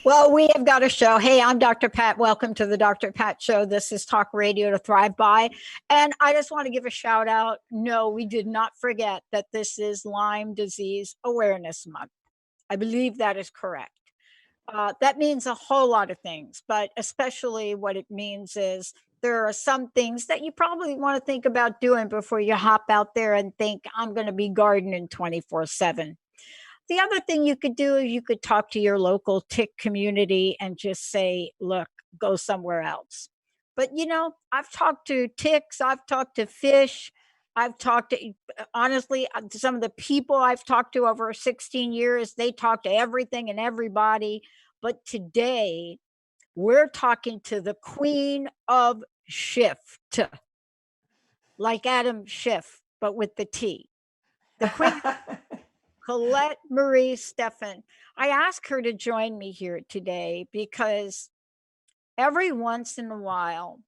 Well, we have got a show. Hey, I'm Dr. Pat. Welcome to the Dr. Pat Show. This is talk radio to thrive by. And I just want to give a shout out. No, we did not forget that this is Lyme Disease Awareness Month. I believe that is correct. That means a whole lot of things, but especially what it means is there are some things that you probably want to think about doing before you hop out there and think, I'm going to be gardening 24/7. The other thing you could do is you could talk to your local tick community and just say, look, go somewhere else. But I've talked to ticks, I've talked to fish, I've talked to, honestly, some of the people I've talked to over 16 years, they talk to everything and everybody. But today, we're talking to the queen of shift, like Adam Schiff, but with the T. The queen Colette Marie Stefan. I asked her to join me here today because every once in a while,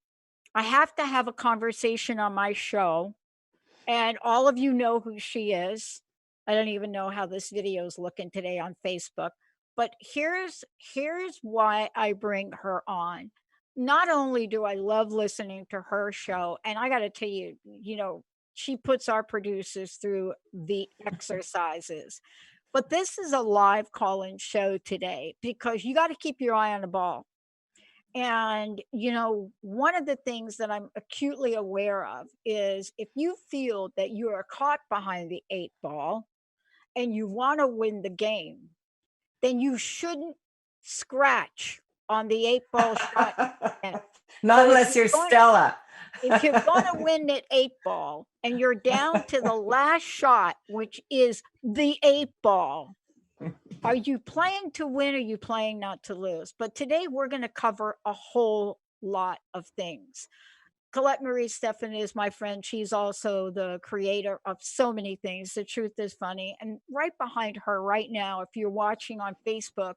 I have to have a conversation on my show, and all of you know who she is. I don't even know how this video is looking today on Facebook, but here's why I bring her on. Not only do I love listening to her show, and I got to tell you, she puts our producers through the exercises. But this is a live call-in show today because you got to keep your eye on the ball. And, one of the things that I'm acutely aware of is if you feel that you are caught behind the eight ball and you want to win the game, then you shouldn't scratch on the eight ball shot. Not unless you're Stella. If you're going to win at eight ball and you're down to the last shot, which is the eight ball, are you playing to win or are you playing not to lose? But today we're going to cover a whole lot of things. Colette Marie Stefan is my friend. She's also the creator of so many things. The Truth is Funny. And right behind her right now, if you're watching on Facebook,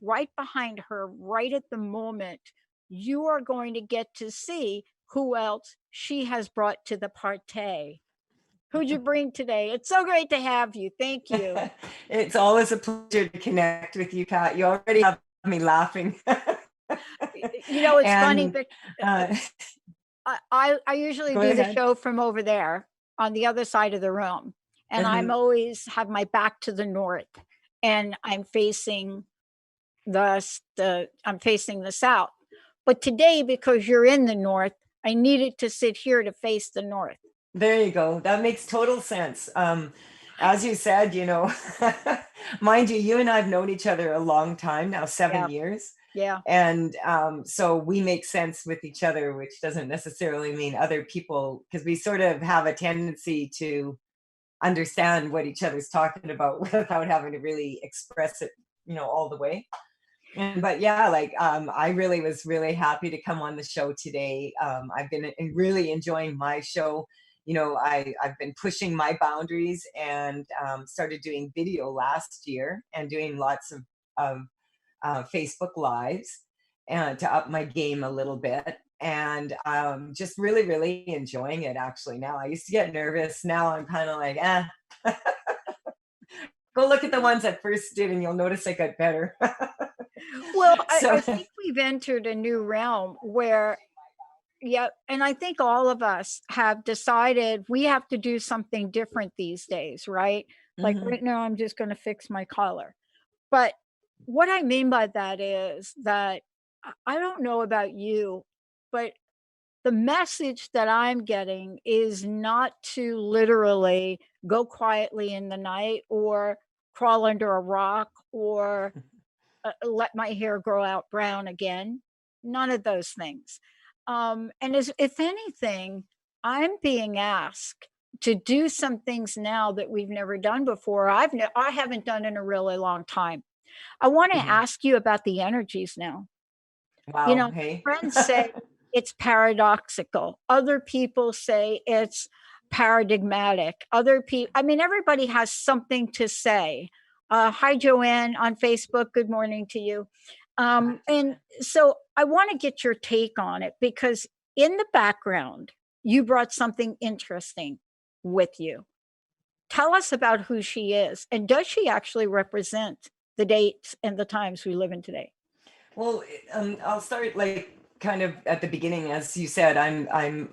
right behind her, right at the moment, you are going to get to see who else she has brought to the party. Who'd you bring today? It's so great to have you. Thank you. It's always a pleasure to connect with you, Pat. You already have me laughing. It's funny, but I usually do the show from over there on the other side of the room. And I'm always have my back to the north and I'm facing I'm facing the south. But today, because you're in the north, I needed to sit here to face the north. There you go. That makes total sense. As you said, mind you, you and I have known each other a long time now, 7 years. Yeah. And so we make sense with each other, which doesn't necessarily mean other people, because we sort of have a tendency to understand what each other's talking about without having to really express it, all the way. But yeah, I really was really happy to come on the show today. I've been really enjoying my show. I've been pushing my boundaries and started doing video last year and doing lots of Facebook Lives and to up my game a little bit. And just really, really enjoying it actually now. I used to get nervous. Now I'm kind of like, Go look at the ones I first did and you'll notice I got better. Well, I think we've entered a new realm where, and I think all of us have decided we have to do something different these days, right? Like right now, I'm just going to fix my collar. But what I mean by that is that I don't know about you, but the message that I'm getting is not to literally go quietly in the night or crawl under a rock or let my hair grow out brown again. None of those things. And if anything, I'm being asked to do some things now that we've never done before. I haven't done in a really long time. I want to ask you about the energies now. Wow. Hey. Friends say it's paradoxical. Other people say it's paradigmatic. Other people, everybody has something to say. Hi, Joanne on Facebook. Good morning to you. And so I want to get your take on it because in the background, you brought something interesting with you. Tell us about who she is. And does she actually represent the dates and the times we live in today? Well, I'll start like kind of at the beginning. As you said, I'm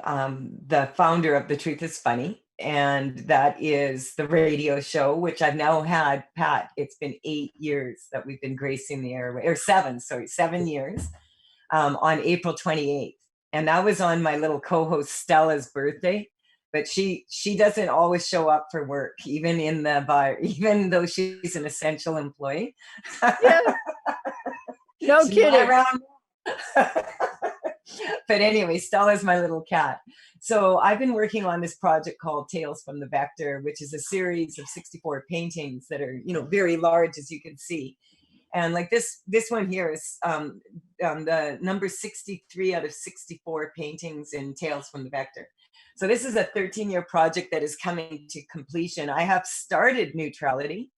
the founder of The Truth is Funny, and that is the radio show, which I've now had, Pat. It's been 8 years that we've been gracing the airway, or seven, sorry, 7 years, on April 28th, and that was on my little co-host Stella's birthday. But she doesn't always show up for work, even in the bar, even though she's an essential employee. Yeah, no She's not kidding. around. But anyway, Stella's my little cat. So I've been working on this project called Tales from the Vector, which is a series of 64 paintings that are, very large, as you can see. And like this one here is the number 63 out of 64 paintings in Tales from the Vector. So this is a 13-year project that is coming to completion. I have started neutrality.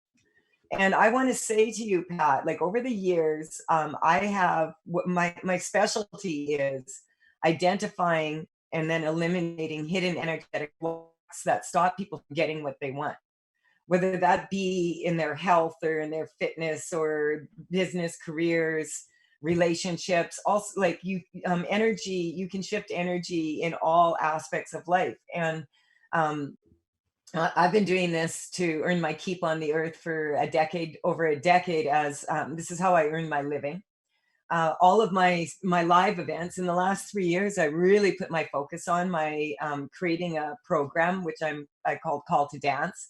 And I want to say to you, Pat, like over the years, I have my specialty is identifying and then eliminating hidden energetic blocks that stop people from getting what they want, whether that be in their health or in their fitness or business careers, relationships. Also, like energy, you can shift energy in all aspects of life. And um, I've been doing this to earn my keep on the earth for over a decade, as this is how I earn my living. All of my live events in the last 3 years, I really put my focus on my creating a program which I called Call to Dance.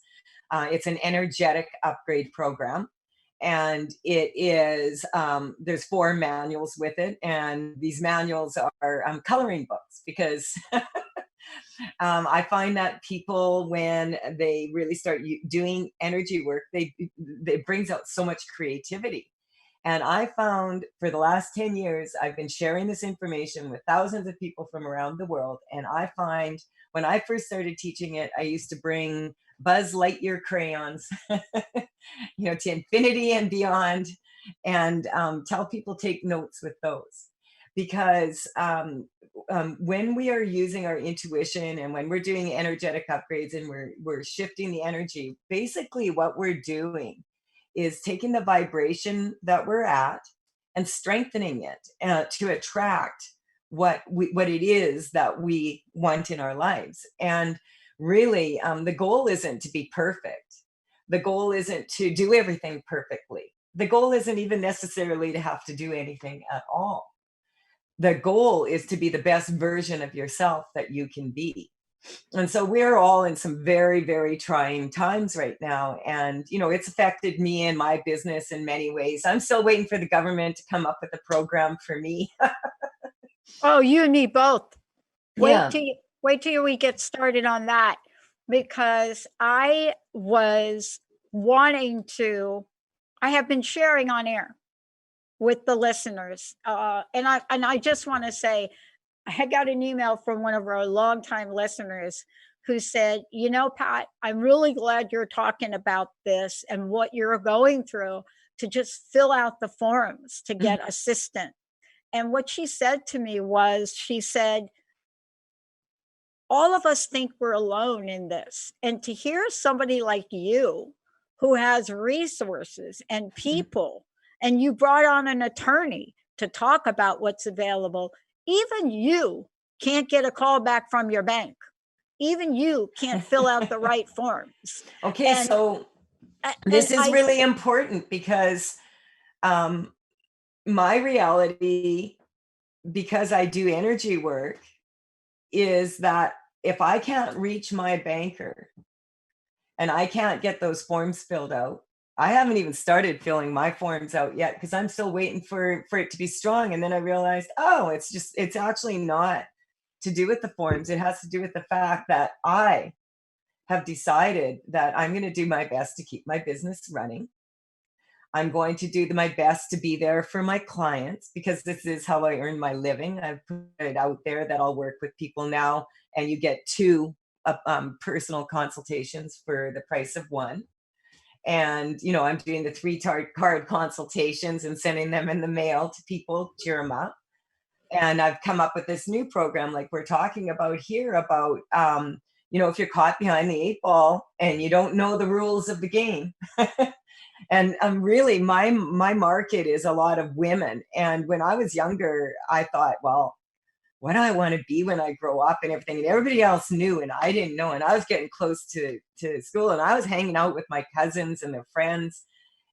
It's an energetic upgrade program, and it is there's 4 manuals with it, and these manuals are coloring books because I find that people, when they really start doing energy work, it brings out so much creativity. And I found for the last 10 years, I've been sharing this information with thousands of people from around the world. And I find when I first started teaching it, I used to bring Buzz Lightyear crayons, to infinity and beyond, and tell people take notes with those. Because when we are using our intuition and when we're doing energetic upgrades and we're shifting the energy, basically what we're doing is taking the vibration that we're at and strengthening it to attract what it is that we want in our lives. And really, the goal isn't to be perfect. The goal isn't to do everything perfectly. The goal isn't even necessarily to have to do anything at all. The goal is to be the best version of yourself that you can be. And so we're all in some very, very trying times right now. And, it's affected me and my business in many ways. I'm still waiting for the government to come up with a program for me. Oh, you and me both. Wait Yeah. till we get started on that, because I was wanting to. I have been sharing on air with the listeners, and I just want to say, I had got an email from one of our longtime listeners who said, Pat, I'm really glad you're talking about this and what you're going through, to just fill out the forms to get assistance. And what she said to me was, she said, all of us think we're alone in this. And to hear somebody like you who has resources and people, and you brought on an attorney to talk about what's available, even you can't get a call back from your bank. Even you can't fill out the right forms. Okay, And so and this is I really important because my reality, because I do energy work, is that if I can't reach my banker and I can't get those forms filled out, I haven't even started filling my forms out yet because I'm still waiting for it to be strong. And then I realized, oh, it's actually not to do with the forms. It has to do with the fact that I have decided that I'm going to do my best to keep my business running. I'm going to do my best to be there for my clients because this is how I earn my living. I've put it out there that I'll work with people now, and you get 2 personal consultations for the price of 1. And I'm doing the 3 card consultations and sending them in the mail to people, cheer them up. And I've come up with this new program, like we're talking about here, about if you're caught behind the 8 ball and you don't know the rules of the game, And really, my market is a lot of women. And when I was younger, I thought, well, what do I want to be when I grow up and everything? And everybody else knew, and I didn't know. And I was getting close to school, and I was hanging out with my cousins and their friends.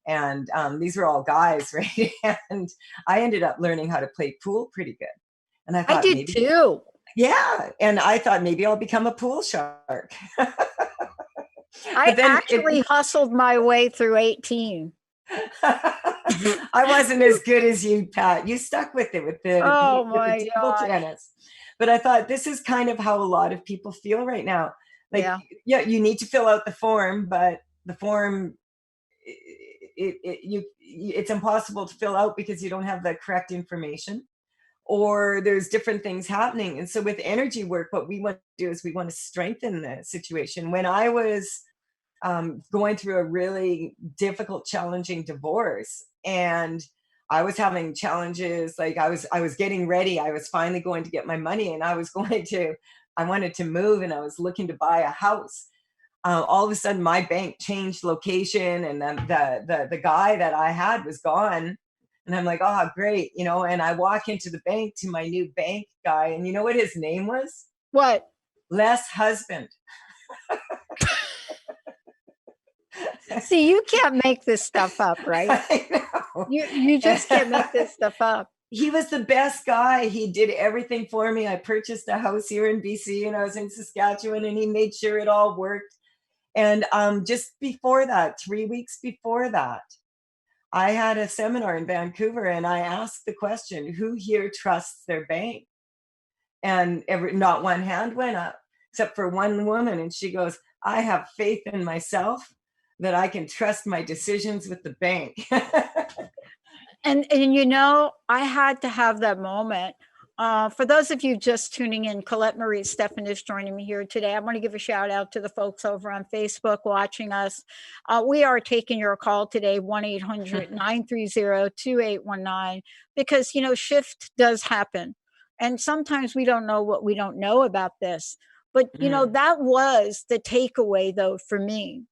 And these were all guys, right? And I ended up learning how to play pool pretty good. And I I thought did maybe, too. yeah. And I thought maybe I'll become a pool shark. I But then actually hustled my way through 18. I wasn't as good as you, Pat. You stuck with it with Oh the my table gosh. tennis. But I thought this is kind of how a lot of people feel right now. Like, Yeah. yeah, you need to fill out the form, but the form, it's impossible to fill out because you don't have the correct information, or there's different things happening. And so with energy work, what we want to do is we want to strengthen the situation. When I was going through a really difficult, challenging divorce, and I was having challenges. Like I was getting ready. I was finally going to get my money, and I wanted to move, and I was looking to buy a house. All of a sudden, my bank changed location, and then the guy that I had was gone. And I'm like, oh, great, And I walk into the bank to my new bank guy, and you know what his name was? What? Les Husband. See, you can't make this stuff up, right? I know. You just can't make this stuff up. He was the best guy. He did everything for me. I purchased a house here in BC, and I was in Saskatchewan, and he made sure it all worked. And just before that, 3 weeks before that, I had a seminar in Vancouver, and I asked the question, who here trusts their bank? And not one hand went up except for one woman. And she goes, I have faith in myself that I can trust my decisions with the bank. And I had to have that moment. For those of you just tuning in, Colette Marie Stefan is joining me here today. I want to give a shout out to the folks over on Facebook watching us. We are taking your call today, 1-800-930-2819, because, shift does happen. And sometimes we don't know what we don't know about this. But, that was the takeaway, though, for me.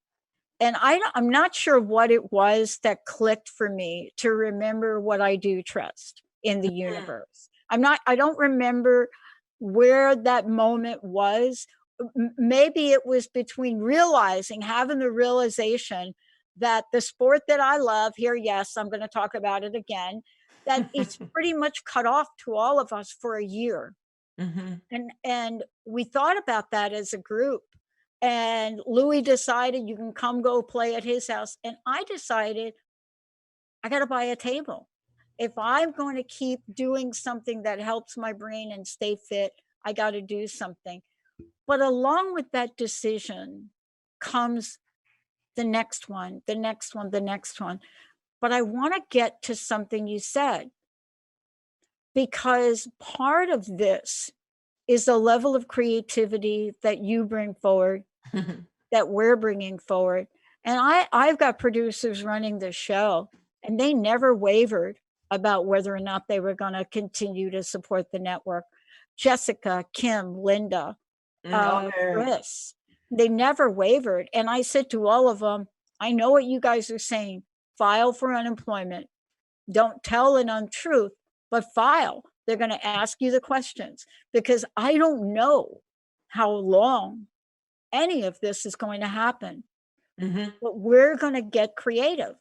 And I'm not sure what it was that clicked for me to remember what I do trust in the universe. I don't remember where that moment was. Maybe it was between having the realization that the sport that I love here, yes, I'm going to talk about it again, that it's pretty much cut off to all of us for a year. And we thought about that as a group. And Louis decided you can come go play at his house. And I decided I got to buy a table. If I'm going to keep doing something that helps my brain and stay fit, I got to do something. But along with that decision comes the next one, the next one, the next one. But I want to get to something you said, because part of this is a level of creativity that you bring forward, that we're bringing forward. And I've got producers running the show, and they never wavered about whether or not they were going to continue to support the network. Jessica, Kim, Linda, Chris, they never wavered. And I said to all of them, I know what you guys are saying. File for unemployment. Don't tell an untruth, but file. They're going to ask you the questions, because I don't know how long any of this is going to happen. But we're going to get creative.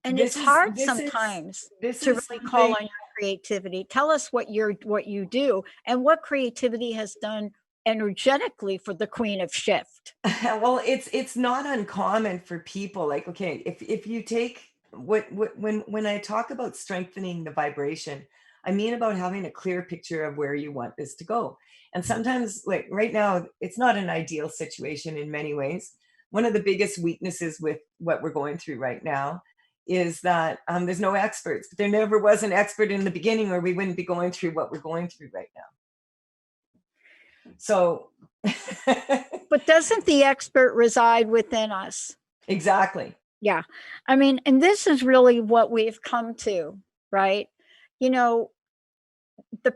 And it's hard sometimes to really call on your creativity. Tell us what you do and what creativity has done energetically for the Queen of Shift. Well, it's not uncommon for people. Like, okay, if you take when I talk about strengthening the vibration, I mean about having a clear picture of where you want this to go. And sometimes, like right now, it's not an ideal situation in many ways. One of the biggest weaknesses with what we're going through right now is that there's no experts. But there never was an expert in the beginning, or we wouldn't be going through what we're going through right now. So but doesn't the expert reside within us? Exactly. Yeah. I mean, and this is really what we've come to, right? The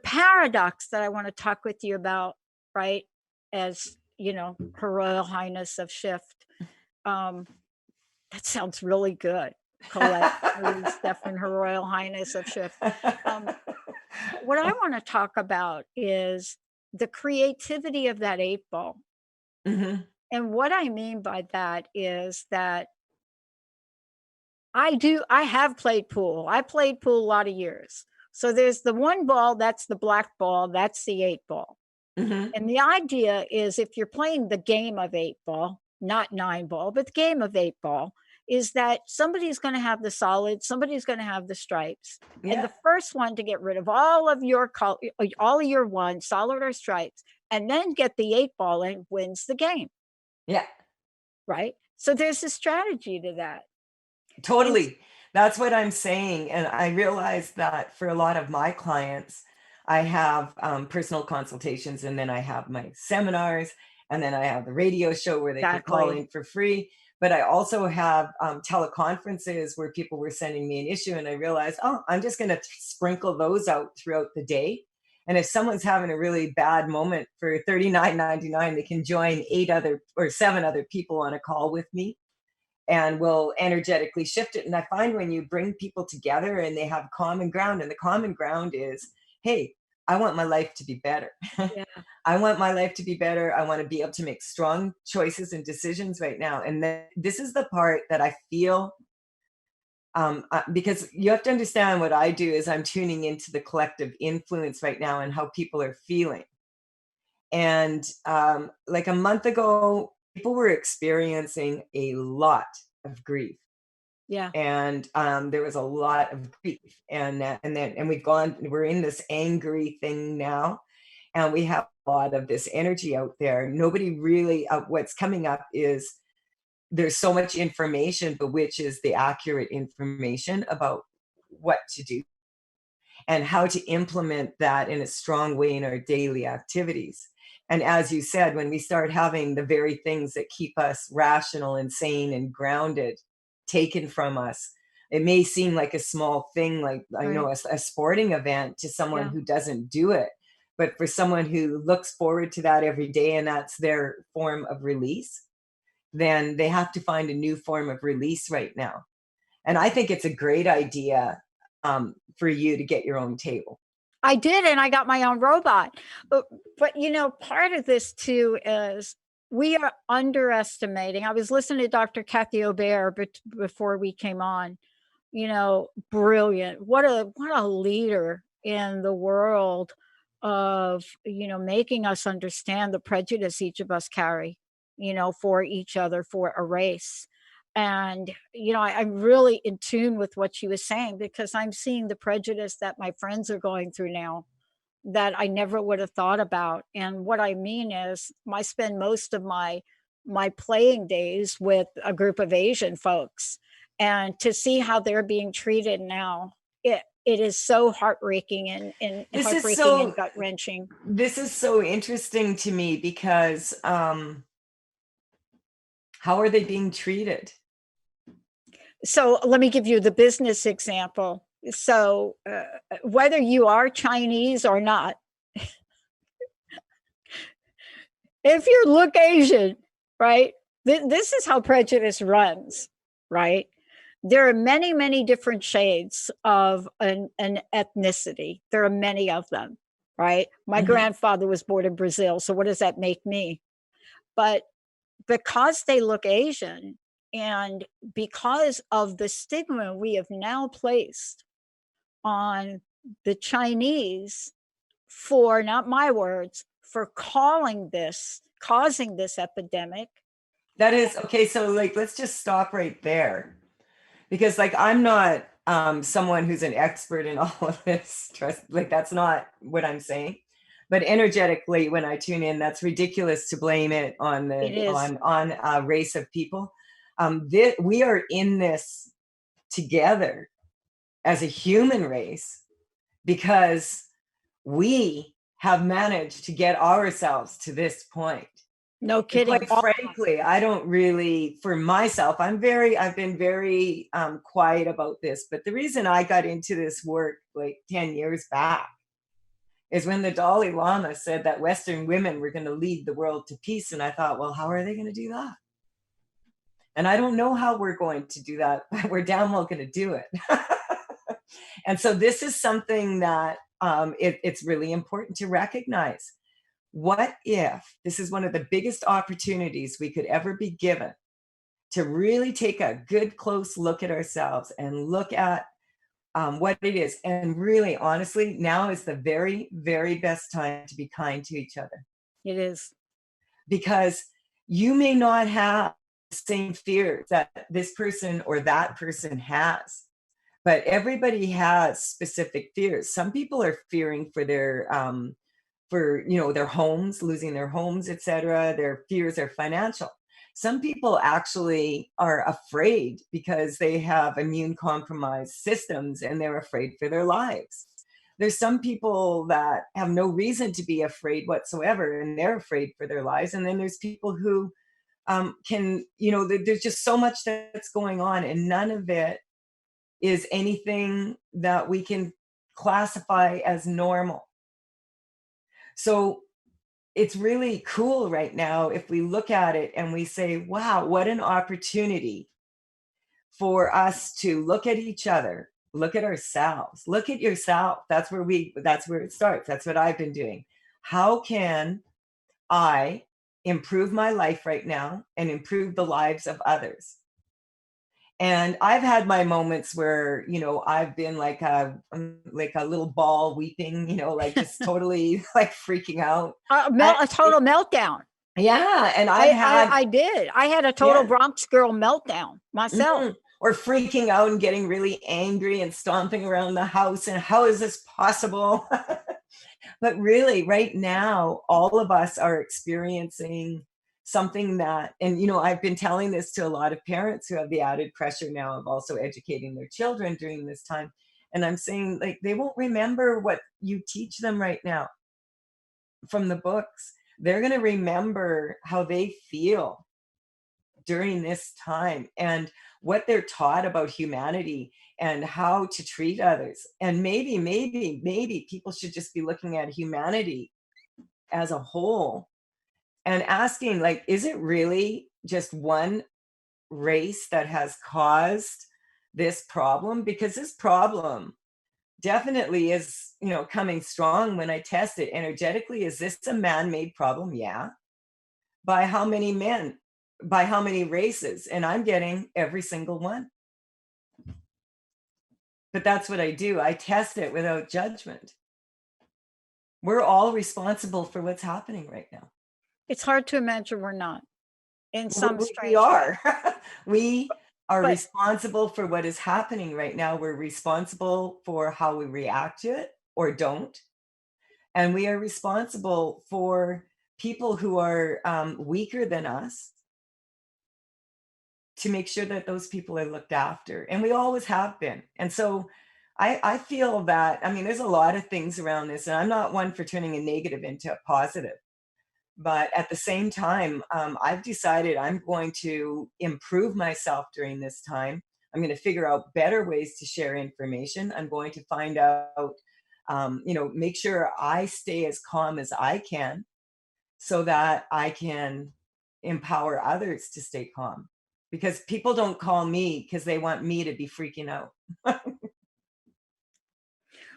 paradox that I want to talk with you about, right, as Her Royal Highness of Shift, That sounds really good. Colette, Stefan, Her Royal Highness of Shift. What I want to talk about is the creativity of that 8 ball. Mhm. And what I mean by that is that I have played pool. I played pool a lot of years. So there's the 1 ball, that's the black ball, that's the 8 ball. Mhm. And the idea is if you're playing the game of 8 ball, not 9 ball, but the game of 8 ball, is that somebody's going to have the solids, somebody's going to have the stripes. And Yeah. the first one to get rid of all of your ones, solid or stripes, and then get the 8 ball in wins the game, Yeah. right? So there's a strategy to that. And Totally. That's what I'm saying. And I realize that for a lot of my clients, I have personal consultations, and then I have my seminars, and then I have the radio show where they could call exactly. in for free. But I also have teleconferences where people were sending me an issue, and I realized, oh, I'm just going to sprinkle those out throughout the day. And if someone's having a really bad moment for $39.99, they can join 7 other people on a call with me, and will energetically shift it. And I find when you bring people together and they have common ground, and the common ground is, hey, I want my life to be better. Yeah, I want my life to be better. I want to be able to make strong choices and decisions right now. And then this is the part that I feel, because you have to understand what I do is I'm tuning into the collective influence right now and how people are feeling. And like a month ago, people were experiencing a lot of grief, yeah, and there was a lot of grief, and we're in this angry thing now, and we have a lot of this energy out there. Nobody really, what's coming up is there's so much information, but which is the accurate information about what to do and how to implement that in a strong way in our daily activities. And as you said, when we start having the very things that keep us rational and sane and grounded taken from us, it may seem like a small thing, like I know right. a sporting event to someone Yeah. who doesn't do it. But for someone who looks forward to that every day and that's their form of release, then they have to find a new form of release right now. And I think it's a great idea, for you to get your own table. I did, and I got my own robot. But part of this too is we are underestimating. I was listening to Dr. Kathy O'Bear before we came on. Brilliant. What a leader in the world of making us understand the prejudice each of us carry, for each other, for a race. And I'm really in tune with what she was saying because I'm seeing the prejudice that my friends are going through now that I never would have thought about. And what I mean is I spend most of my playing days with a group of Asian folks, and to see how they're being treated now, it is so heartbreaking and This is heartbreaking and so gut wrenching. this is so interesting to me because, how are they being treated? So let me give you the business example. So whether you are Chinese or not, if you look Asian, right? This is how prejudice runs, right? There are many, many different shades of an ethnicity. There are many of them, right? My Mhm. grandfather was born in Brazil, so what does that make me? But because they look Asian, and because of the stigma we have now placed on the Chinese, for, not my words, for causing this epidemic. That is okay, so, like, let's just stop right there, because, like, I'm not, someone who's an expert in all of this, trust like, that's not what I'm saying, but energetically, when I tune in, that's ridiculous to blame it on It is. a race of people. We are in this together as a human race because we have managed to get ourselves to this point. No And kidding. quite frankly, I don't really, for myself, I've been very quiet about this. But the reason I got into this work like 10 years back is when the Dalai Lama said that Western women were going to lead the world to peace. And I thought, well, how are they going to do that? And I don't know how we're going to do that, but we're damn well going to do it. And so this is something that it's really important to recognize. What if this is one of the biggest opportunities we could ever be given to really take a good, close look at ourselves and look at what it is. And really, honestly, now is the very, very best time to be kind to each other. It is. Because you may not have the same fears that this person or that person has, but everybody has specific fears. Some people are fearing for their homes, losing their homes, etc. Their fears are financial. Some people actually are afraid because they have immune compromised systems and they're afraid for their lives. There's some people that have no reason to be afraid whatsoever and they're afraid for their lives. And then there's people who there's just so much that's going on, and none of it is anything that we can classify as normal. So it's really cool right now if we look at it and we say, wow, what an opportunity for us to look at each other, look at ourselves, look at yourself. That's where it starts. That's what I've been doing. How can I improve my life right now and improve the lives of others? And I've had my moments where, I've been like a little ball weeping, like just totally like freaking out. A total meltdown. Yeah, and I did. I had a total Bronx girl meltdown myself. Mm-hmm. Or freaking out and getting really angry and stomping around the house and how is this possible? But really, right now, all of us are experiencing something that, and I've been telling this to a lot of parents who have the added pressure now of also educating their children during this time. And I'm saying, like, they won't remember what you teach them right now from the books. They're going to remember how they feel during this time and what they're taught about humanity and how to treat others. And maybe people should just be looking at humanity as a whole and asking, like, is it really just one race that has caused this problem? Because this problem definitely is, coming strong when I test it energetically. Is this a man-made problem? Yeah. By how many men? By how many races? And I'm getting every single one. But that's what I do. I test it without judgment. We're all responsible for what's happening right now. It's hard to imagine we're not. In some strange we are. way. We are responsible for what is happening right now. We're responsible for how we react to it or don't. And we are responsible for people who are weaker than us to make sure that those people are looked after. And we always have been. And so I feel that, there's a lot of things around this, and I'm not one for turning a negative into a positive. But at the same time, I've decided I'm going to improve myself during this time. I'm going to figure out better ways to share information. I'm going to find out, make sure I stay as calm as I can so that I can empower others to stay calm. Because people don't call me because they want me to be freaking out.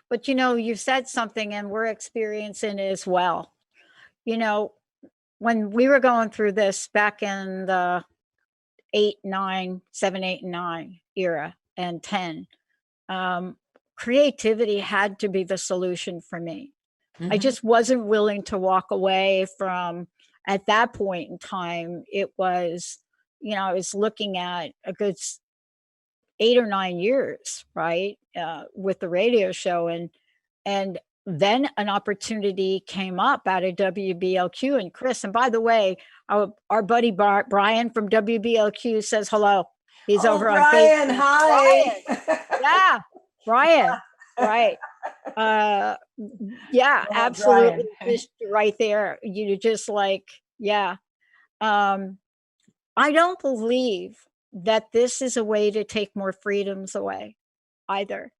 But you've said something and we're experiencing it as well. When we were going through this back in the 7, 8, and 9 era and 10, creativity had to be the solution for me. I just wasn't willing to walk away from, at that point in time, it was, I was looking at a good 8 or 9 years, right, with the radio show. And then an opportunity came up out of WBLQ. And Chris, and by the way, our buddy Brian from WBLQ says hello. He's over on Brian, Facebook. hi. Brian. Yeah, Brian. Right. Yeah, absolutely. Just right there. You just like, yeah. I don't believe that this is a way to take more freedoms away either.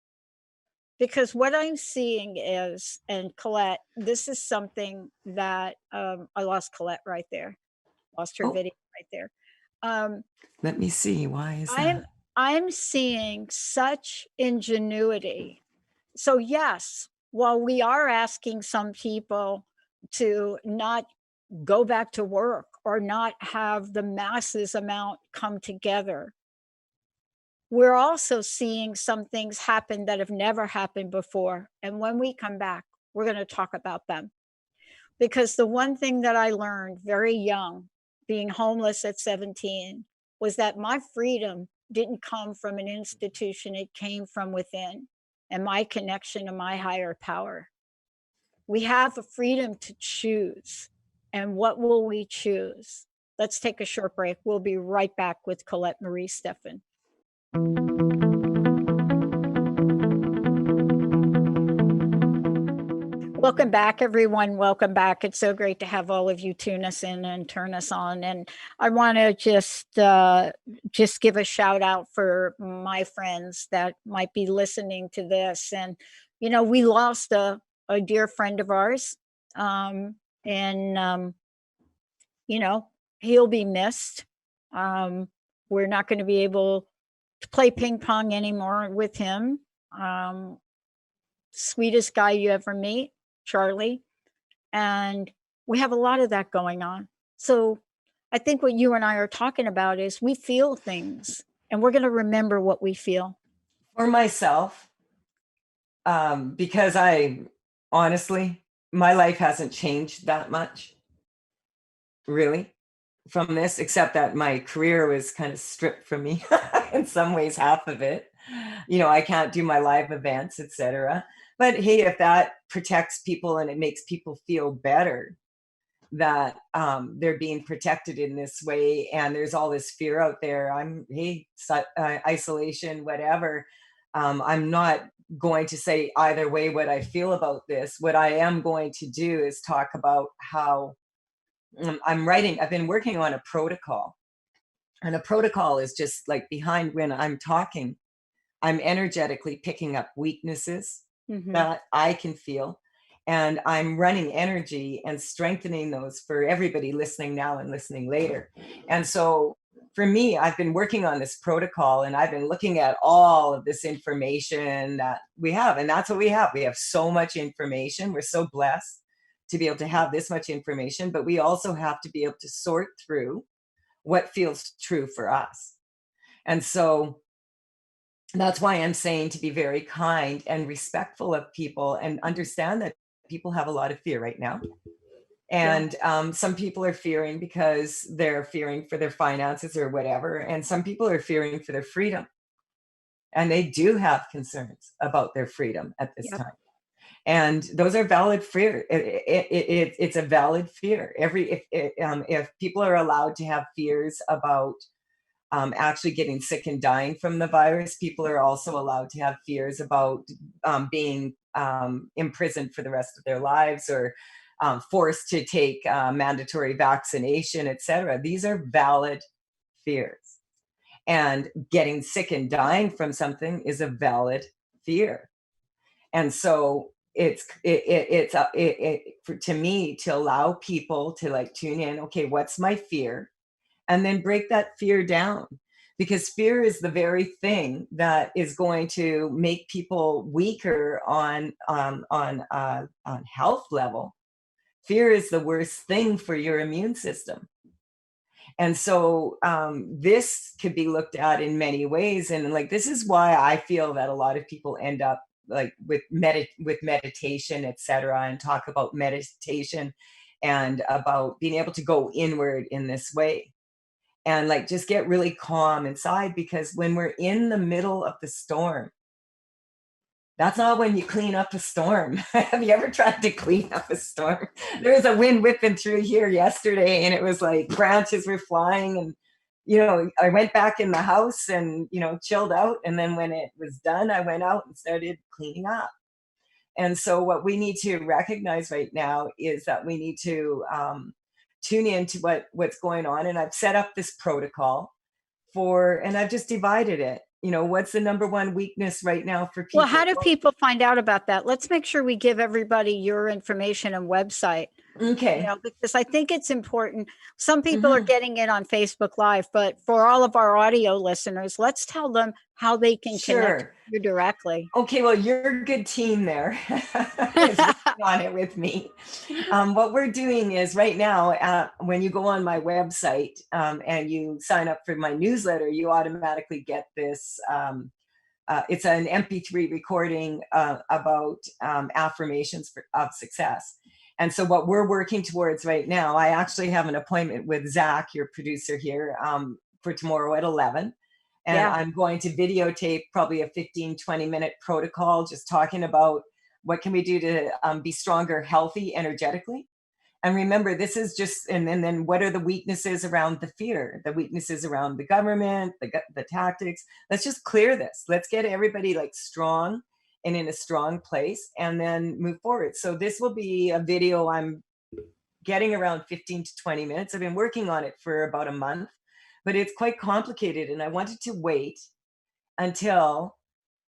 Because what I'm seeing is, and Colette, this is something that I lost Colette right there. Lost her video right there. Let me see. Why is I'm that? I'm seeing such ingenuity. So yes, while we are asking some people to not go back to work or not have the masses amount come together, we're also seeing some things happen that have never happened before. And when we come back, we're going to talk about them. Because the one thing that I learned very young, being homeless at 17, was that my freedom didn't come from an institution, it came from within and my connection to my higher power. We have the freedom to choose. And what will we choose? Let's take a short break. We'll be right back with Colette Marie Stefan. Welcome back, everyone. Welcome back. It's so great to have all of you tune us in and turn us on. And I want to just give a shout out for my friends that might be listening to this. And we lost a dear friend of ours, and he'll be missed. We're not going to be able to play ping pong anymore with him. Sweetest guy you ever meet, Charlie. And we have a lot of that going on. So I think what you and I are talking about is we feel things and we're going to remember what we feel. For myself, because honestly, my life hasn't changed that much, really, from this, except that my career was kind of stripped from me in some ways, half of it. I can't do my live events, etc. But hey, if that protects people and it makes people feel better that they're being protected in this way, and there's all this fear out there, isolation, whatever. I'm not going to say either way what I feel about this. What I am going to do is talk about how I've been working on a protocol. And a protocol is just like behind when I'm talking, I'm energetically picking up weaknesses that I can feel. And I'm running energy and strengthening those for everybody listening now and listening later. And so for me, I've been working on this protocol and I've been looking at all of this information that we have. And that's what we have. We have so much information. We're so blessed to be able to have this much information, but we also have to be able to sort through what feels true for us. And so that's why I'm saying to be very kind and respectful of people and understand that people have a lot of fear right now. And some people are fearing because they're fearing for their finances or whatever. And some people are fearing for their freedom. And they do have concerns about their freedom at this time. And those are valid fear. It's a valid fear. If people are allowed to have fears about actually getting sick and dying from the virus, people are also allowed to have fears about being imprisoned for the rest of their lives or forced to take mandatory vaccination, etc. These are valid fears. And getting sick and dying from something is a valid fear. And so to me, to allow people to like tune in, okay, what's my fear? And then break that fear down, because fear is the very thing that is going to make people weaker on health level. Fear is the worst thing for your immune system. And so this could be looked at in many ways. And like, this is why I feel that a lot of people end up like with meditation, etc., and talk about meditation and about being able to go inward in this way and like just get really calm inside, because when we're in the middle of the storm, that's not when you clean up a storm. Have you ever tried to clean up a storm? There was a wind whipping through here yesterday and it was like branches were flying, and I went back in the house and chilled out, and then when it was done I went out and started cleaning up. And so what we need to recognize right now is that we need to tune into what's going on. And I've set up this protocol and I've just divided it. What's the number one weakness right now for people? Well, how do people find out about that? Let's make sure we give everybody your information and website. Okay. Because I think it's important. Some people are Mhm. getting it on Facebook Live, but for all of our audio listeners, let's tell them how they can connect Sure. you directly. Okay, well, you're a good team there is working on it with me. What we're doing is right now, when you go on my website and you sign up for my newsletter, you automatically get this. It's an MP3 recording about affirmations of success. And so, what we're working towards right now, I actually have an appointment with Zach, your producer here, for tomorrow at 11. And Yeah. I'm going to videotape probably a 15-20 minute protocol just talking about what can we do to be stronger, healthy, energetically. And remember, this is just, and then what are the weaknesses around the fear, the weaknesses around the government, the tactics? Let's just clear this. Let's get everybody like strong and in a strong place and then move forward. So this will be a video I'm getting around 15 to 20 minutes. I've been working on it for about a month, but it's quite complicated. And I wanted to wait until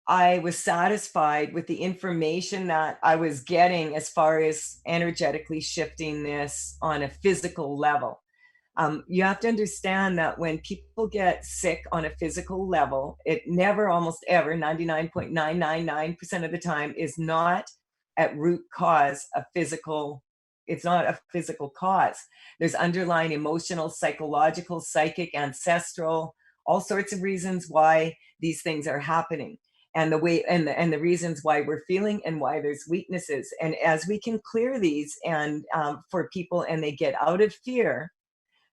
I was satisfied with the information that I was getting as far as energetically shifting this on a physical level. You have to understand that when people get sick on a physical level, it never, almost ever, 99.999% of the time, is not at root cause a physical. It's not a physical cause. There's underlying emotional, psychological, psychic, ancestral, all sorts of reasons why these things are happening, and the way and the reasons why we're feeling and why there's weaknesses. And as we can clear these and for people and they get out of fear,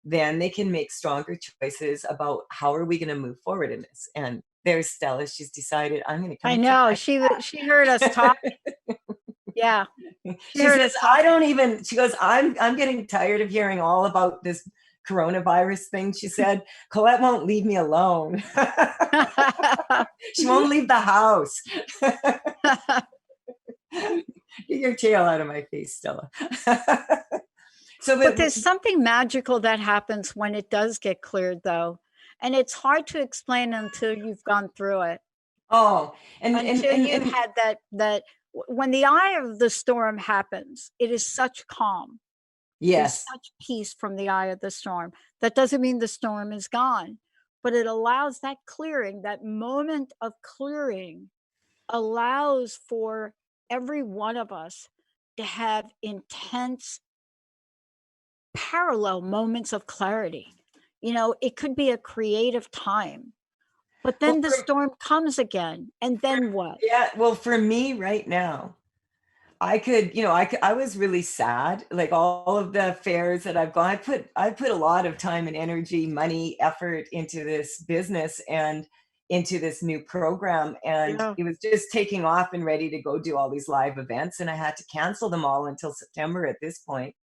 then they can make stronger choices about how are we going to move forward in this. And there's Stella. She's decided I'm going to come I and check know. my She heard us talk. Yeah. She She heard says, us talk. I don't even, she goes, I'm getting tired of hearing all about this coronavirus thing. She said, Colette won't leave me alone. She won't leave the house. Get your tail out of my face, Stella. But there's something magical that happens when it does get cleared, though. And it's hard to explain until you've gone through it. Oh, Until you've had that when the eye of the storm happens, it is such calm. There's yes. such peace from the eye of the storm. That doesn't mean the storm is gone, but it allows that clearing, that moment of clearing allows for every one of us to have intense parallel moments of clarity. It could be a creative time, but Well, then the storm comes again. And then what? yeah, well, for me right now, I could, I was really sad. Like all of the fairs that I've gone, I put a lot of time and energy, money, effort into this business and into this new program. And Yeah. it was just taking off and ready to go do all these live events. And I had to cancel them all until September at this point.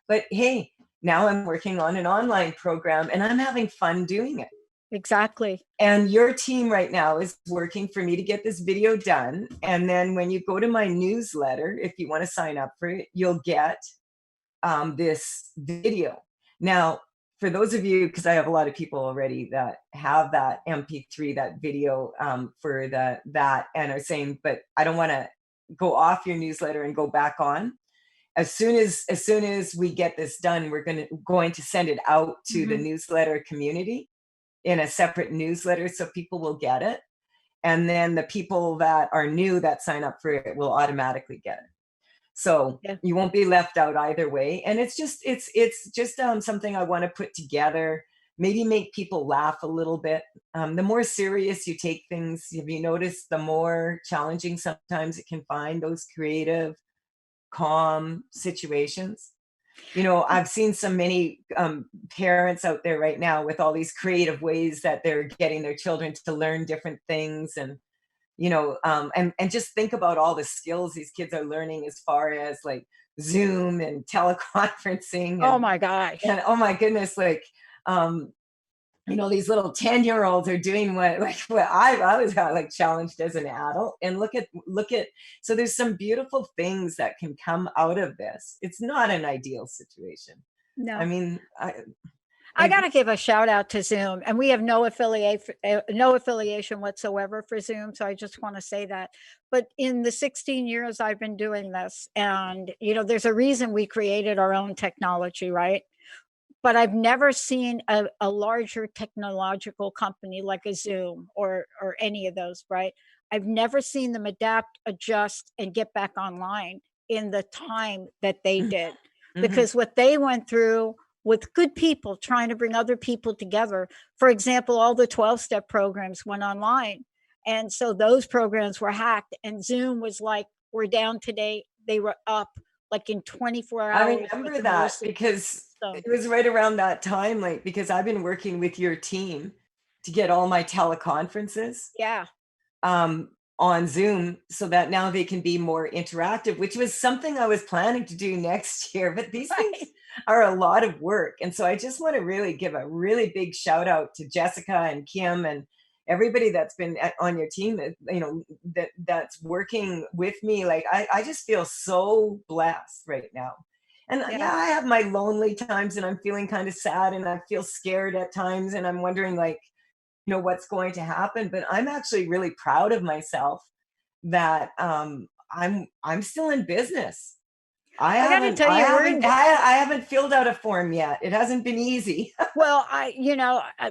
But hey, now I'm working on an online program and I'm having fun doing it. Exactly. And your team right now is working for me to get this video done. And then when you go to my newsletter, if you want to sign up for it, you'll get this video. Now, for those of you, because I have a lot of people already that have that MP3, that video for that, and are saying, but I don't want to go off your newsletter and go back on. As soon as we get this done, we're going to send it out to the Mhm. newsletter community in a separate newsletter so people will get it. And then the people that are new that sign up for it will automatically get it. So Yeah. you won't be left out either way. And it's just something I want to put together, maybe make people laugh a little bit. The more serious you take things, have you noticed, the more challenging sometimes it can find those creative, calm situations. I've seen so many parents out there right now with all these creative ways that they're getting their children to learn different things, and and just think about all the skills these kids are learning as far as like Zoom and teleconferencing Oh and my gosh. and oh my goodness, like um, these little 10-year-olds are doing what I was like challenged as an adult. And look at so there's some beautiful things that can come out of this. It's not an ideal situation. I No. mean, I got to give a shout out to Zoom, and we have no affiliation whatsoever for Zoom. So I just want to say that. But in the 16 years I've been doing this, and there's a reason we created our own technology, right? But I've never seen a larger technological company like a Zoom or any of those, right? I've never seen them adapt, adjust, and get back online in the time that they did. Mhm. Because what they went through with good people trying to bring other people together, for example, all the 12-step programs went online. And so those programs were hacked, and Zoom was like, we're down today. They were up like in 24 I hours with remember that emergency. because So it was right around that time, like, because I've been working with your team to get all my teleconferences yeah. on Zoom so that now they can be more interactive, which was something I was planning to do next year. But these things Right. are a lot of work. And so I just want to really give a really big shout out to Jessica and Kim and everybody that's been on your team that, that's working with me. Like, I just feel so blessed right now. And Yeah. yeah, I have my lonely times and I'm feeling kind of sad and I feel scared at times and I'm wondering, like, what's going to happen. But I'm actually really proud of myself that I'm still in business. I I got to haven't tell I you, haven't I haven't filled out a form yet. It hasn't been easy. well,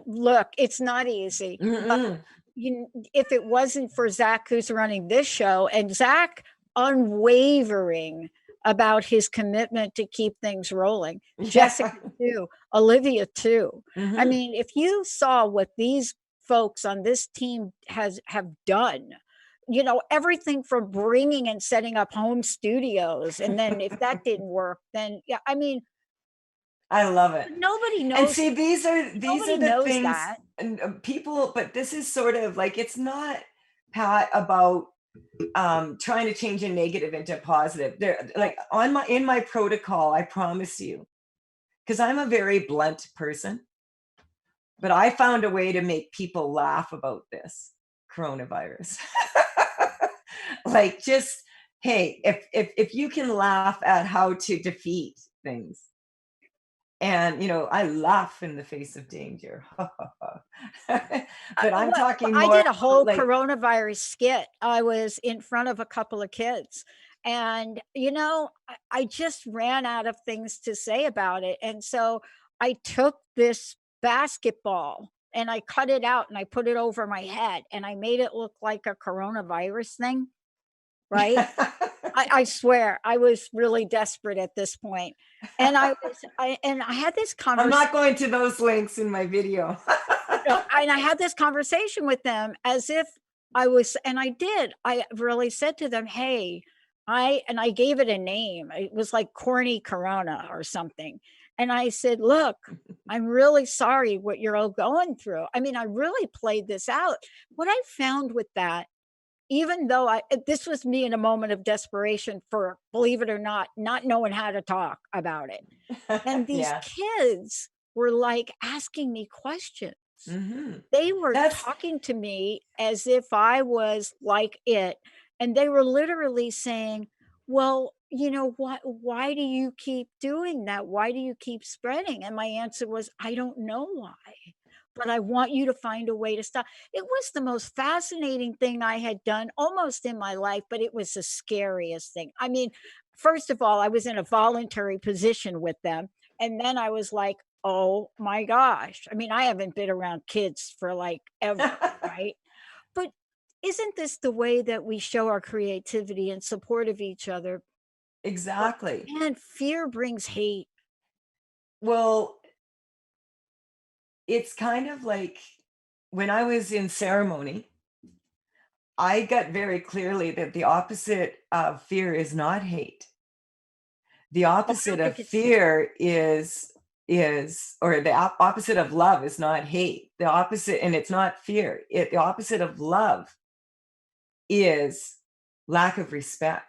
look, it's not easy, but Mm-mm. if it wasn't for Zach, who's running this show, and Zach unwavering about his commitment to keep things rolling, Jessica Yeah. too, Olivia too. I Hmm. mean, if you saw what these folks on this team have done, everything from bringing and setting up home studios, and then if that didn't work, then yeah, I mean, I love it. nobody And knows see, these are nobody the knows things, that. and people, but this is sort of like, it's not, Pat, about trying to change a negative into positive. There, No. like, in my protocol, I promise you, because I'm a very blunt person, but I found a way to make people laugh about this coronavirus. Like, just, hey, if you can laugh at how to defeat things, and I laugh in the face of danger. But I'm Well, talking I more did a about, whole like, coronavirus skit. I was in front of a couple of kids, and I just ran out of things to say about it. And so I took this basketball and I cut it out and I put it over my head and I made it look like a coronavirus thing, right? I swear I was really desperate at this point. And I had this I'm conversation. not going to those links in my video. And I had this conversation with them as if I was, and I did. I really said to them, "Hey, I gave it a name. It was like corny Corona or something." And I said, "Look, I'm really sorry what you're all going through." I mean, I really played this out. What I found with that, even though this was me in a moment of desperation for, believe it or not knowing how to talk about it. And these Yeah. kids were like asking me questions. Hmm. They were That's talking to me as if I was like it, and they were literally saying, "Well, what why do you keep doing that? Why do you keep spreading?" And my answer was, "I don't know why, but I want you to find a way to stop." It was the most fascinating thing I had done almost in my life, but it was the scariest thing. I mean, first of all, I was in a voluntary position with them, and then I was like, oh my gosh. I mean, I haven't been around kids for like ever, right? But isn't this the way that we show our creativity and support of each other? But exactly. man, fear brings hate. Well, it's kind of like when I was in ceremony, I got very clearly that the opposite of fear is not hate. The Oh, I opposite don't of think it's, fear is or the opposite of love is not hate. The opposite, and it's not fear. The opposite of love is lack of respect.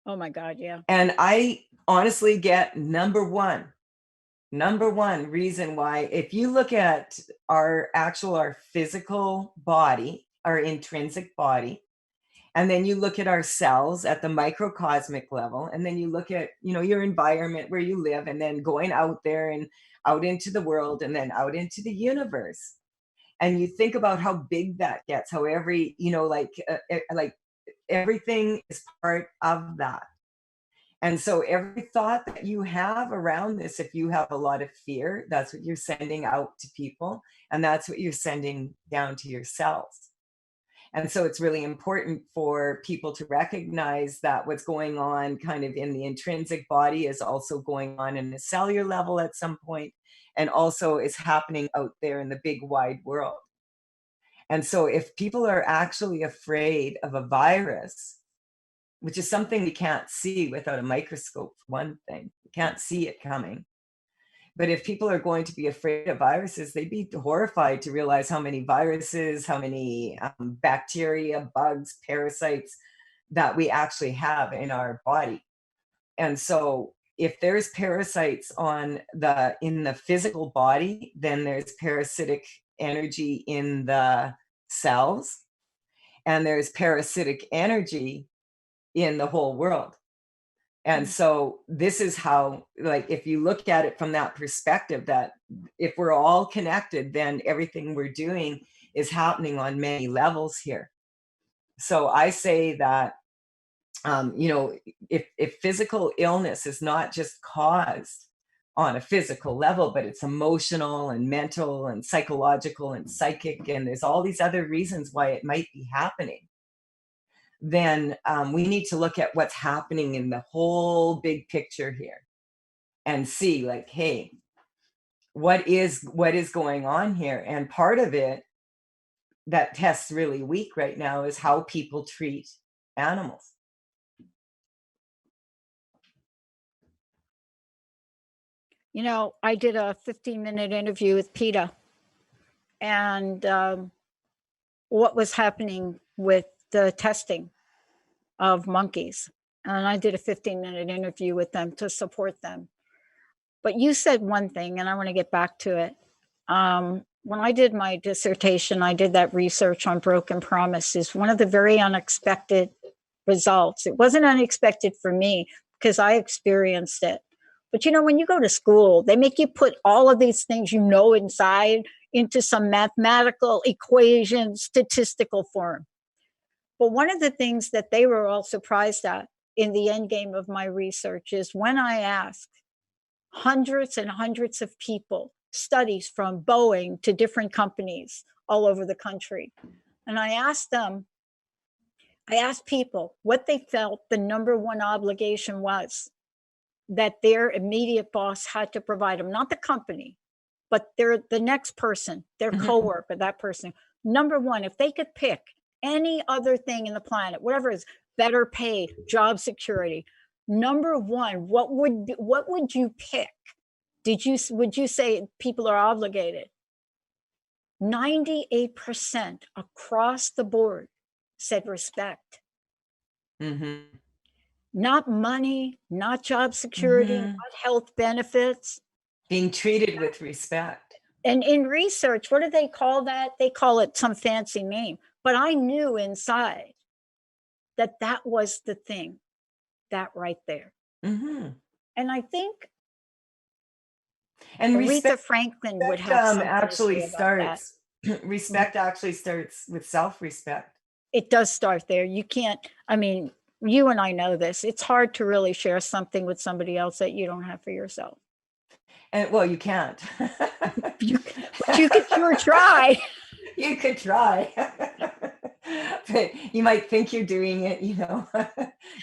oh my God, yeah. And I honestly get number one reason why, if you look at our physical body, our intrinsic body, And then you look at our cells at the microcosmic level, and then you look at, your environment where you live, and then going out there and out into the world, and then out into the universe. And you think about how big that gets, how every, like everything is part of that. And so every thought that you have around this, if you have a lot of fear, that's what you're sending out to people, and that's what you're sending down to your cells. And so it's really important for people to recognize that what's going on kind of in the intrinsic body is also going on in the cellular level at some point, and also is happening out there in the big wide world. And so if people are actually afraid of a virus, which is something we can't see without a microscope, for one thing, we can't see it coming. But if people are going to be afraid of viruses, they'd be horrified to realize how many viruses, how many bacteria, bugs, parasites that we actually have in our body. And so if there's parasites in the physical body, then there's parasitic energy in the cells, and there's parasitic energy in the whole world. And so this is how, like, if you look at it from that perspective, that if we're all connected, then everything we're doing is happening on many levels here. So I say that, if physical illness is not just caused on a physical level, but it's emotional and mental and psychological and psychic, and there's all these other reasons why it might be happening, then we need to look at what's happening in the whole big picture here and see, like, hey, what is going on here? And part of it that tests really weak right now is how people treat animals. I did a 15-minute interview with PETA, and what was happening with the testing of monkeys. And I did a 15-minute interview with them to support them. But you said one thing, and I want to get back to it. When I did my dissertation, I did that research on broken promises. One of the very unexpected results, it wasn't unexpected for me because I experienced it. But when you go to school, they make you put all of these things inside into some mathematical equation, statistical form. But one of the things that they were all surprised at in the end game of my research is when I asked hundreds and hundreds of people, studies from Boeing to different companies all over the country. And I asked people what they felt the number one obligation was that their immediate boss had to provide them, not the company, but the next person, their coworker, that person. Number one, if they could pick any other thing in the planet, whatever it is, better pay, job security. Number one, what would you pick? Would you say people are obligated? 98% across the board said respect. Mm-hmm. Not money, not job security, not health benefits. Being treated with respect. And in research, what do they call that? They call it some fancy name. But I knew inside that was the thing, that right there. Mm-hmm. And I think and Aretha Franklin would have something actually to say about starts respect actually starts with self-respect. It does start there. You can't, you and I know this. It's hard to really share something with somebody else that you don't have for yourself. And well, you can't. But you could sure try. You could try. But you might think you're doing it,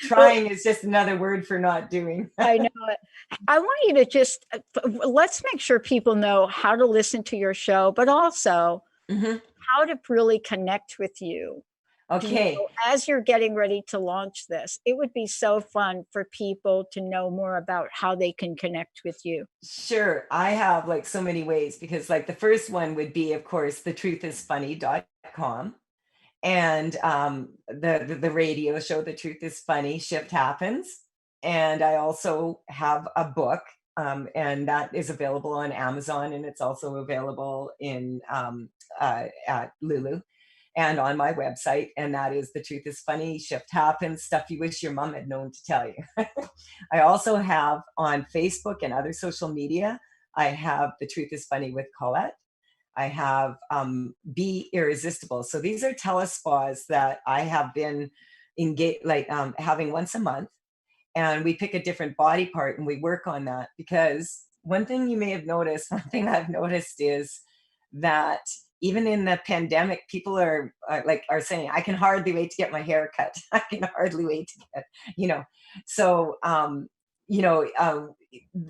Trying is just another word for not doing. I know it. I want you to just, let's make sure people know how to listen to your show, but also how to really connect with you. Okay. As you're getting ready to launch this, it would be so fun for people to know more about how they can connect with you. Sure. I have like so many ways, because like the first one would be, of course, thetruthisfunny.com. And the radio show, The Truth is Funny, Shift Happens. And I also have a book, and that is available on Amazon, and it's also available at Lulu. and on my website, and that is The Truth is Funny, Shift Happens, Stuff You Wish Your Mom Had Known to Tell You. I also have on Facebook and other social media, I have The Truth is Funny with Colette. I have Be Irresistible. So these are telespas that I have been engaged, like having once a month, and we pick a different body part and we work on that. Because one thing you may have noticed, one thing I've noticed is that even in the pandemic, people are saying, I can hardly wait to get my hair cut. I can hardly wait to get, you know. So, you know,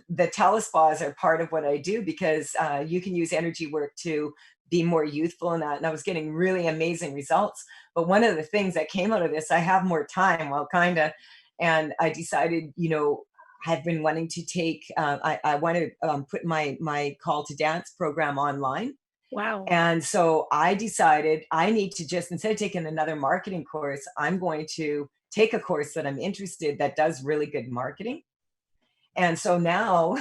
the telespas are part of what I do, because you can use energy work to be more youthful in that. And I was getting really amazing results. But one of the things that came out of this, I have more time, well, kind of, and I decided, you know, I've been wanting to take, I want to put my call to dance program online. Wow. And so I decided I need to just, instead of taking another marketing course, I'm going to take a course that I'm interested that does really good marketing. And so now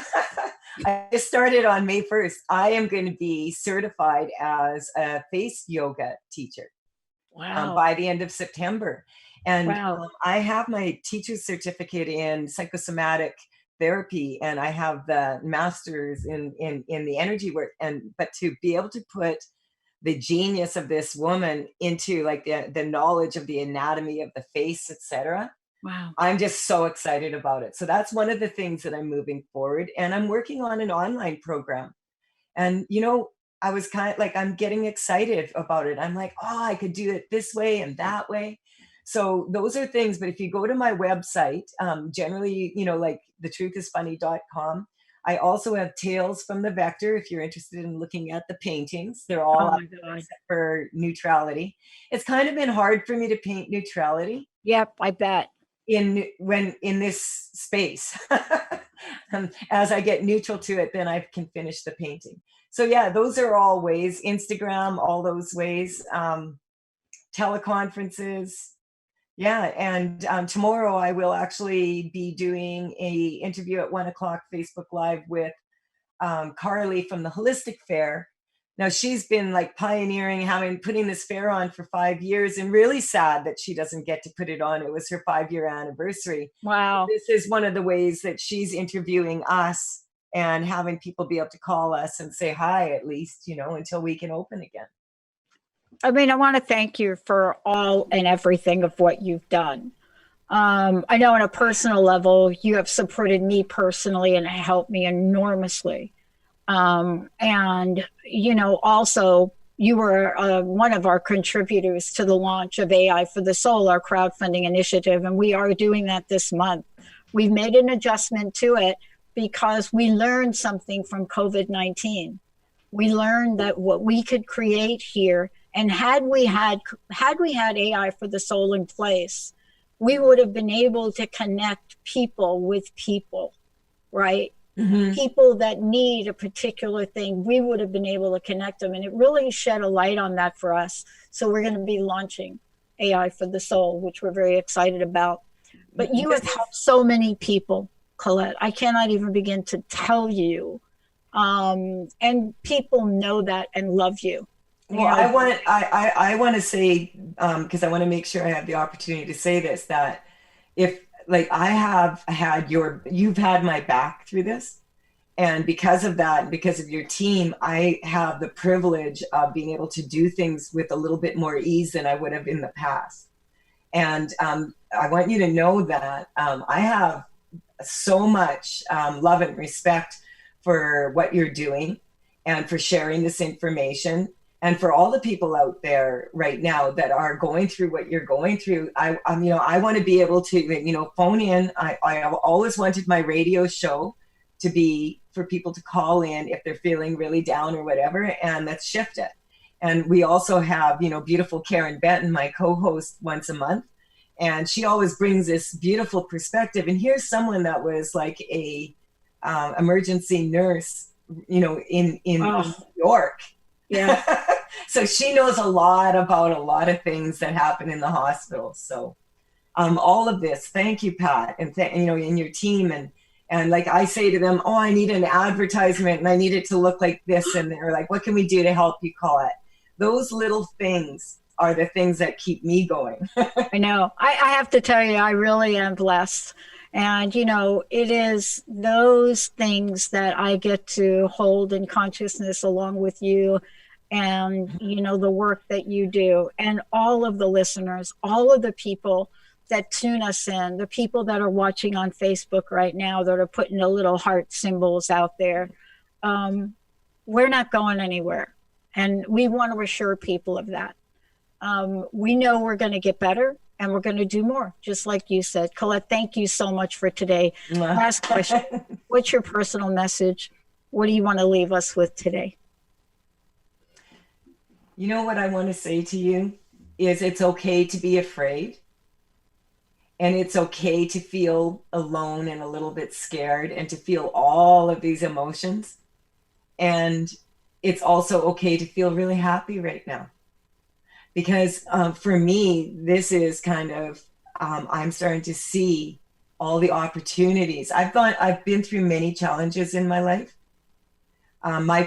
I just started on May 1st. I am going to be certified as a face yoga teacher. Wow. By the end of September. And Wow. I have my teacher's certificate in psychosomatic therapy, and I have the master's in the energy work. But to be able to put the genius of this woman into like the knowledge of the anatomy of the face, etc. Wow. I'm just so excited about it. So that's one of the things that I'm moving forward. And I'm working on an online program. And, you know, I was kind of like, I'm getting excited about it. I'm like, oh, I could do it this way and that way. So those are things. But if you go to my website, generally, you know, like thetruthisfunny.com, I also have Tales from the Vector if you're interested in looking at the paintings. They're all up except for neutrality. It's kind of been hard for me to paint neutrality. Yep, I bet. In this space. As I get neutral to it, then I can finish the painting. So yeah, those are all ways. Instagram, all those ways. Teleconferences. Yeah, and tomorrow I will actually be doing a interview at 1:00 Facebook Live with Carly from the Holistic Fair. Now she's been like pioneering putting this fair on for 5 years, and really sad that she doesn't get to put it on. It was her 5-year anniversary. Wow. This is one of the ways that she's interviewing us and having people be able to call us and say hi, at least, you know, until we can open again. I mean, I want to thank you for all and everything of what you've done. I know on a personal level, you have supported me personally and helped me enormously. And, you know, also you were one of our contributors to the launch of AI for the Soul, our crowdfunding initiative. And we are doing that this month. We've made an adjustment to it because we learned something from COVID-19. We learned that what we could create here, and had we had AI for the Soul in place, we would have been able to connect people with people, right? Mm-hmm. People that need a particular thing, we would have been able to connect them. And it really shed a light on that for us. So we're going to be launching AI for the Soul, which we're very excited about. But you have helped so many people, Colette. I cannot even begin to tell you. And people know that and love you. Well, I want to say, because I want to make sure I have the opportunity to say this, that if like I have had you've had my back through this. And because of that, and because of your team, I have the privilege of being able to do things with a little bit more ease than I would have in the past. And I want you to know that I have so much love and respect for what you're doing and for sharing this information. And for all the people out there right now that are going through what you're going through, I want to be able to, phone in. I always wanted my radio show to be for people to call in if they're feeling really down or whatever, and let's shift it. And we also have, beautiful Karen Benton, my co-host, once a month, and she always brings this beautiful perspective. And here's someone that was like a emergency nurse, in New York. Yeah. So she knows a lot about a lot of things that happen in the hospital. So all of this, thank you, Pat, and and your team. And like I say to them, I need an advertisement and I need it to look like this. And they're like, what can we do to help you, Colette? Those little things are the things that keep me going. I know. I have to tell you, I really am blessed. And, you know, it is those things that I get to hold in consciousness along with you and, you know, the work that you do and all of the listeners, all of the people that tune us in, the people that are watching on Facebook right now that are putting the little heart symbols out there. We're not going anywhere. And we want to assure people of that. We know we're going to get better and we're going to do more, just like you said. Colette, thank you so much for today. Last question. What's your personal message? What do you want to leave us with today? You know what I want to say to you is it's okay to be afraid. And it's okay to feel alone and a little bit scared and to feel all of these emotions. And it's also okay to feel really happy right now. Because for me, this is kind of, I'm starting to see all the opportunities. I've been through many challenges in my life. My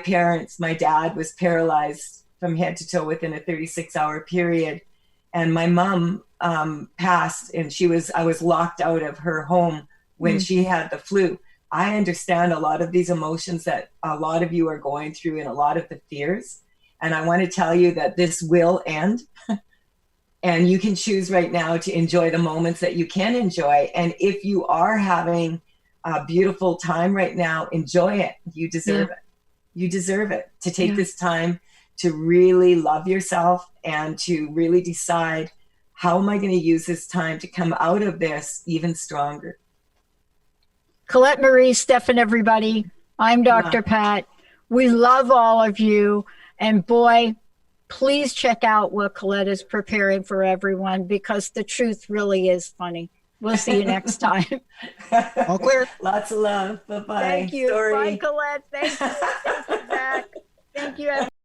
dad was paralyzed from head to toe within a 36-hour period. And my mom passed, and I was locked out of her home when she had the flu. I understand a lot of these emotions that a lot of you are going through and a lot of the fears. And I want to tell you that this will end. And you can choose right now to enjoy the moments that you can enjoy. And if you are having a beautiful time right now, enjoy it. You deserve it. You deserve it to take this time to really love yourself and to really decide, how am I going to use this time to come out of this even stronger? Colette, Marie, Stefan, everybody. I'm Dr. Pat. We love all of you. And boy, please check out what Colette is preparing for everyone, because the truth really is funny. We'll see you next time. All clear. Lots of love. Bye-bye. Thank you. Sorry. Bye, Colette. Thank you. Thank you, Zach. Thank you, everyone.